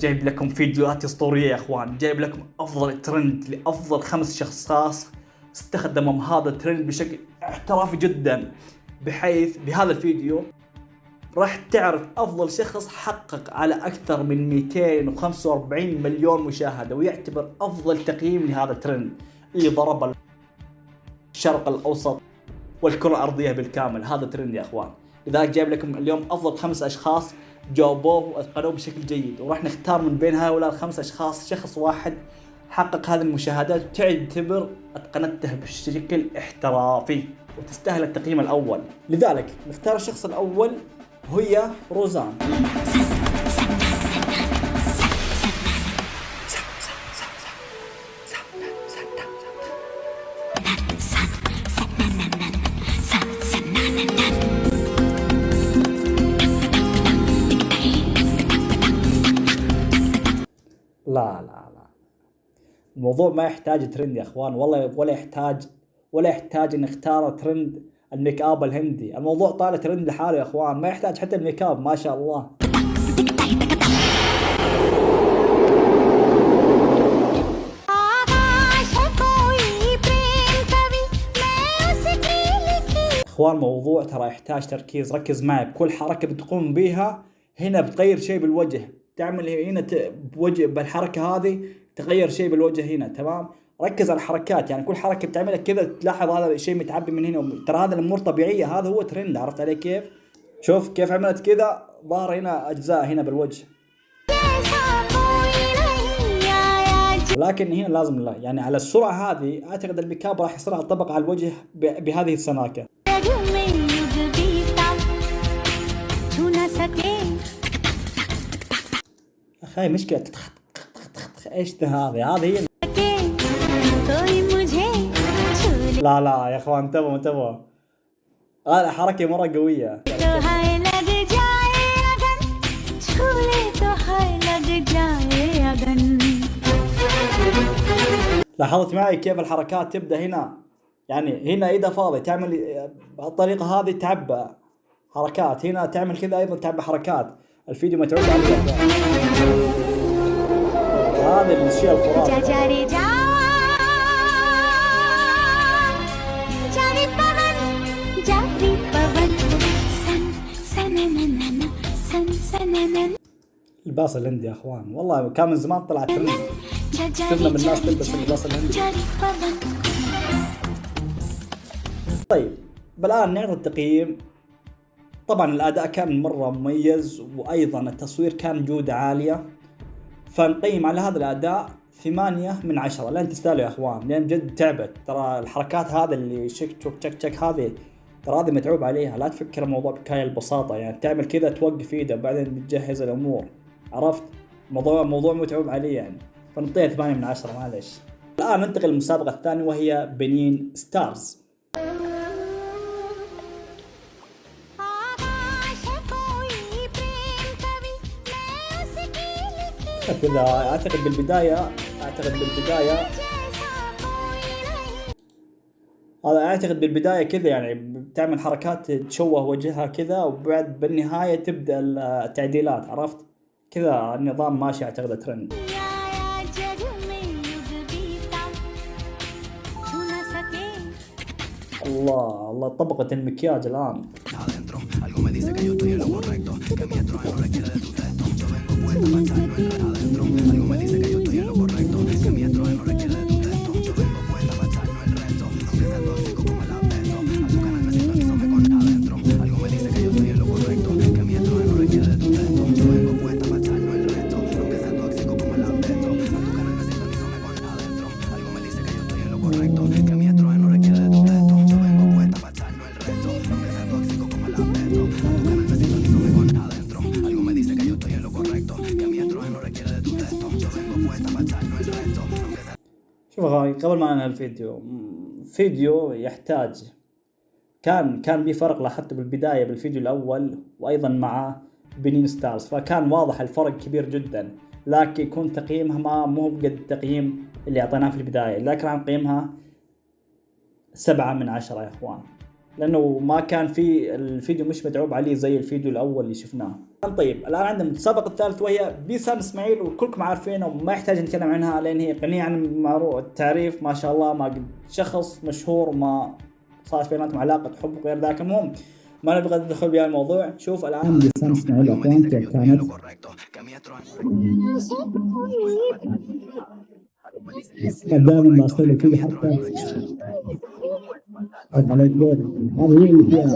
جايب لكم فيديوهات اسطوريه يا اخوان، جايب لكم افضل ترند لافضل 5 اشخاص استخدموا هذا الترند بشكل احترافي جدا، بحيث بهذا الفيديو راح تعرف افضل شخص حقق على اكثر من 245 مليون مشاهده، ويعتبر افضل تقييم لهذا الترند اللي ضرب الشرق الاوسط والكره الارضيه بالكامل. هذا ترند يا اخوان، لذلك جايب لكم اليوم افضل 5 اشخاص جاوبوه واتقنوه بشكل جيد، وراح نختار من بين هؤلاء ال5 اشخاص شخص واحد حقق هذه المشاهدات وتعتبر اتقنته بشكل احترافي وتستاهل التقييم الاول. لذلك نختار الشخص الاول وهي روزان. لا الموضوع ما يحتاج ترند يا اخوان، والله ولا يحتاج ان نختار ترند الميك اب الهندي. الموضوع طالع ترند لحاله يا اخوان، ما يحتاج حتى الميك اب، ما شاء الله. اخوان موضوع ترى يحتاج تركيز، ركز معي. بكل حركه بتقوم بها هنا بتغير شيء بالوجه، تعمل هنا بوجه بالحركه هذه تغير شيء بالوجه هنا، تمام؟ ركز على الحركات، يعني كل حركه بتعملها كذا تلاحظ هذا الشيء متعبي من هنا. ترى هذا الامور طبيعيه، هذا هو ترند، عرفت علي كيف؟ شوف كيف عملت كذا، ظهر هنا اجزاء هنا بالوجه، لكن هنا لازم لا، يعني على السرعه هذه اعتقد الميك اب راح يصير على الطبق على الوجه بهذه السماكه. اخي مشكله ايش ده هذه هي. لا يا اخوان انتبهوا هذه حركه مره قويه. لاحظت معي كيف الحركات تبدا هنا، يعني هنا ايدها فاضي تعمل بالطريقه هذه، تعبى حركات هنا، تعمل كذا ايضا تعبى حركات. الفيديو متعوب عليه هذا الشيء الخرافي. الباص الهندي يا اخوان، والله كان من زمان طلع ترند، شفنا من الناس تلبس الباص الهندي. طيب بالآن نعرض التقييم. طبعا الاداء كان مره مميز، وايضا التصوير كان جودة عالية، فنقيم على هذا الاداء 8 من 10. لان تستاهلوا يا اخوان، لان جد تعبت. ترى الحركات هذا اللي شك هذه، ترى هذه متعوب عليها، لا تفكر الموضوع بكاية البساطة، يعني تعمل كذا توقف ايده وبعدين بتجهز الامور، عرفت؟ موضوع متعوب عليه يعني، فنعطيها 8 من 10 معلش. الان ننتقل للمسابقة الثانية وهي بنين ستارز. كذا اعتقد بالبداية كذا يعني بتعمل حركات تشوه وجهها كذا، وبعد بالنهاية تبدأ التعديلات، عرفت؟ كذا النظام ماشي، اعتقد ترند. الله طبقة المكياج الآن. شوف اخواني، قبل ما انهي فيديو يحتاج كان في فرق لاحظته بالبداية بالفيديو الأول وأيضا مع بنين ستارز، فكان واضح الفرق كبير جدا، لكن يكون تقييمها مو بقد التقييم اللي أعطيناه في البداية، لكن راح نقيمها 7 من 10 يا أخوان. لانه ما كان في الفيديو مش متعوب عليه زي الفيديو الاول اللي شفناه. طيب الان عندنا المتسابقه الثالث وهي بيسان اسماعيل، وكلكم عارفينها وما يحتاج نتكلم عنها لان هي غنيه عن التعريف، ما شاء الله، ما قد شخص مشهور وما صارت بيناتهم علاقه حب وغير ذاك. المهم ما نبغى ندخل بها الموضوع. شوف الان بيسان اسماعيل اخوان كيف كانت دائما بصير لك كذا حتى على الدور هذا هي اللي فيها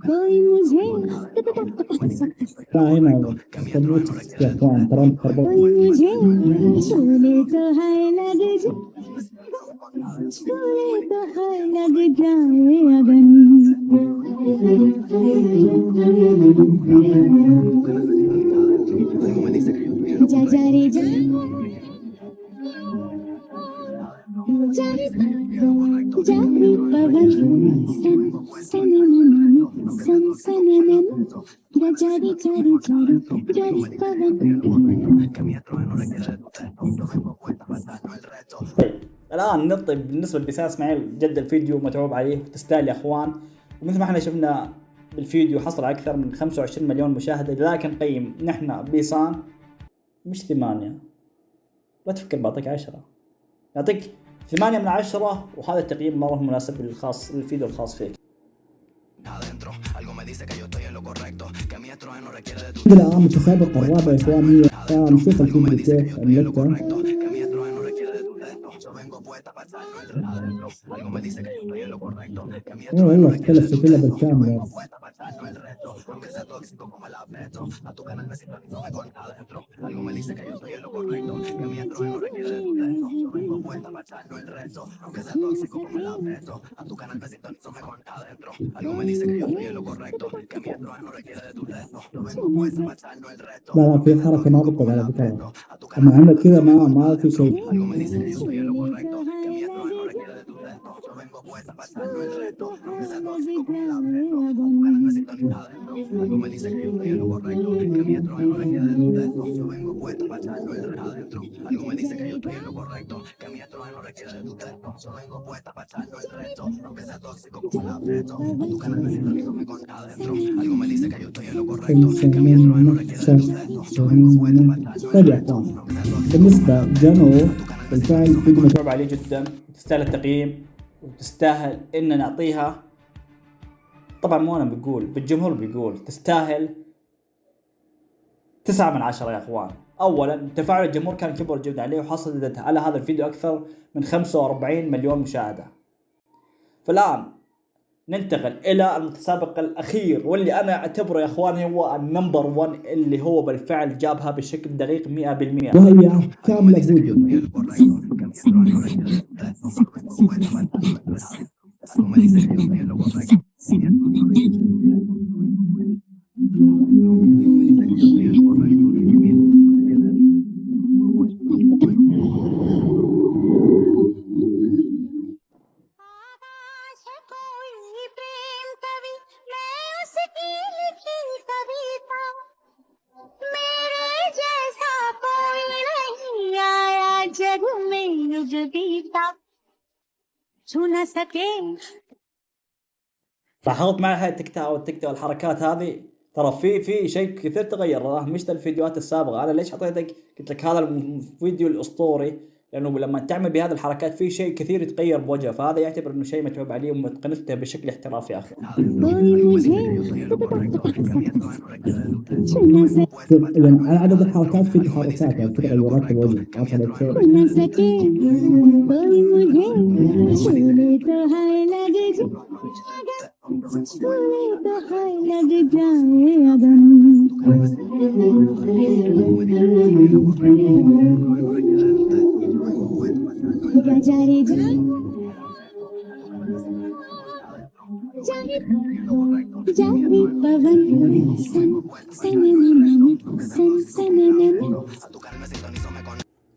कोई मुझे هنا يا اخوان ترى कोई मुझे छूले तो हाय लग छूले तो हाय लग जाए अगन जा जा रे जा जारी जारी पवन सन सननन सन सननन जारी जारी जारी जारी पवन. الآن نطب بالنسبة لبيسان اسماعيل، جد الفيديو متعوب عليه وتستاهل يا اخوان. ومثل ما احنا شفنا بالفيديو حصل على أكثر من 25 مليون مشاهدة، لكن قيم نحن بيسان مش 8، لا تفكر بعطيك 10، يعطيك 8 من 10، وهذا التقييم مرة مناسب للخاص الفيديو الخاص فيك. الآن متسابقة الرابع يا اخوان، نشوف الفيديو كيف عملته. والله اختلف شكلها بالكاميرا. لا في حركة ما بطل على فكرة، أما عندك كذا ما في شيء. بالنسبة جانو بالفعل فيديو متعوب عليه جدا، تستاهل التقييم وتستاهل ان نعطيها، طبعا مو انا بقول، بالجمهور بيقول تستاهل 9 من 10 يا اخوان. اولا تفاعل الجمهور كان كبر جدا عليه، وحصلت على هذا الفيديو اكثر من 45 مليون مشاهدة. فالان ننتقل الى المتسابق الاخير، واللي انا اعتبره يا اخوان هو النمبر 1، اللي هو بالفعل جابها بشكل دقيق 100%، وهي كاملة فيديو. لاحظت معي هاي التيك توك والحركات هذه، ترى في شيء كثير تغير، مش الفيديوهات السابقة. انا ليش حطيتك قلت لك هذا الفيديو الاسطوري؟ لانه لما تعمل بهذه الحركات في شيء كثير يتغير بوجهه، فهذا يعتبر انه شيء متعوب عليه ومتقنته بشكل احترافي يا اخي. يعني على عدد الحركات في حركات يعني في تغيرات في الوجه حصلت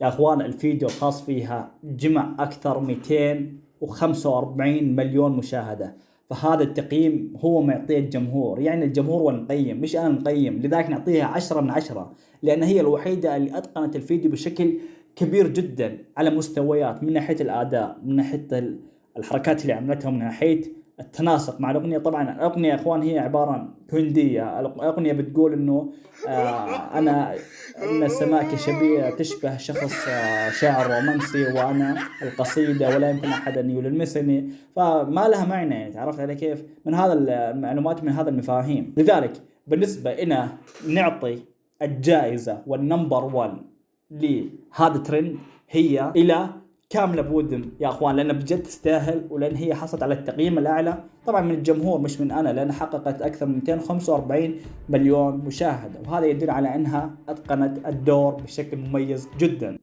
يا اخوان. الفيديو الخاص فيها جمع اكثر 245 مليون مشاهدة. فهذا التقييم هو معطيه الجمهور، يعني الجمهور هو المقيم مش انا المقيم، لذلك نعطيها 10 من 10 لان هي الوحيدة اللي اتقنت الفيديو بشكل كبير جدا على مستويات، من ناحية الاداء، من ناحية الحركات اللي عملتها، من ناحية التناسق مع الاغنية. طبعا الاغنية يا اخوان هي عبارة عن هندية، الاغنية بتقول انه انا ان السماء كشبيه تشبه شخص شاعر رومانسي، وانا القصيدة ولا يمكن احد ان يلمسني، فما لها معنى يعني، تعرفت علي كيف؟ من هذا المعلومات، من هذا المفاهيم. لذلك بالنسبة إنا نعطي الجائزة والنمبر 1 لهذا الترند هي إلى كاملة بودن يا أخوان، لأن بجد تستاهل، ولأن هي حصلت على التقييم الأعلى طبعا من الجمهور مش من أنا، لأن حققت أكثر من 245 مليون مشاهدة، وهذا يدل على أنها أتقنت الدور بشكل مميز جدا.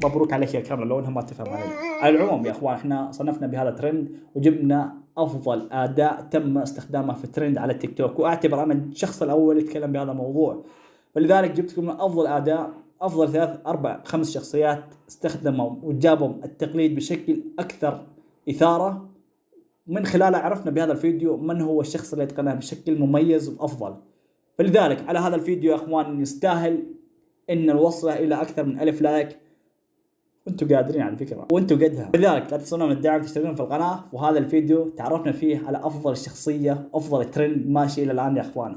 مبروك عليك يا كامل، لو ما تفهم علي. على العموم يا اخوان، احنا صنفنا بهذا ترند وجبنا افضل اداء تم استخدامه في الترند على التيك توك، واعتبر انا الشخص الاول يتكلم بهذا الموضوع، فلذلك جبت لكم افضل اداء، افضل 3 4 5 شخصيات استخدموا وجابوا التقليد بشكل اكثر اثارة، من خلالها عرفنا بهذا الفيديو من هو الشخص اللي اتقنه بشكل مميز وافضل. فلذلك على هذا الفيديو يا اخوان يستاهل ان نوصله الى اكثر من 1000 لايك، وانتم قادرين على فكرة، وانتم قدها. لذلك لا تنسون من الدعم، تشتركون في القناة، وهذا الفيديو تعرفنا فيه على افضل شخصية، افضل ترند ماشي الى الان يا اخوان.